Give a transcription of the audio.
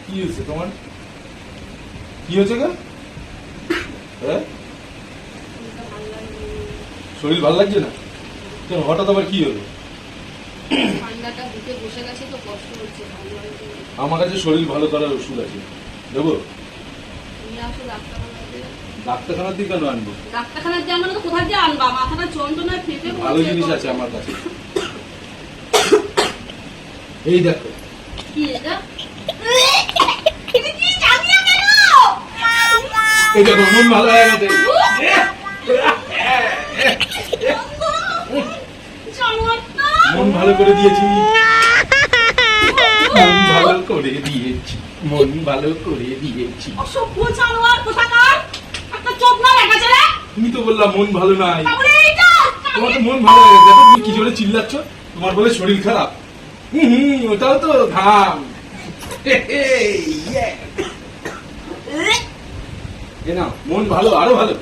কি হয়েছে তোমার? কি হয়েছে গো? হ্যাঁ, শরীর ভালো লাগছে না কেন? হঠাৎ আবার কি হলো? ঠান্ডাটা বুকে বসে গেছে তো কষ্ট হচ্ছে। আমার কাছে শরীর ভালো করার ওষুধ আছে, দেবো? নিয়ে আসো ডাক্তারখানাতে। ডাক্তারখানার দিকে কেন আনবো? ডাক্তারখানার দিয়ে আমরা তো কোথায় দিয়ে আনবা? মাথাটা যন্ত্রণায় ফেটে পড়ছে। ভালো জিনিস আছে আমার কাছে। এই দেখো। কি এটা? এই দেখো, মন ভালো হয়ে গেছে। মন ভালো করে দিয়েছি, মন ভালো করে দিয়েছি, মন ভালো করে দিয়েছি। অসভ্য জানোয়ার কোথাকার! একটা চোখ না দেখা ছেলে! তুমি তো বললাম মন ভালো নাই। তাহলে এইটা! তোমার তো মন ভালো হয়ে গেছে। দেখো তুমি কি জোরে চিল্লাচ্ছ। তোমার বলে শরীর খারাপ। ওটাও তো ঘাম। এ নাও, মন ভালো, আরো ভালো।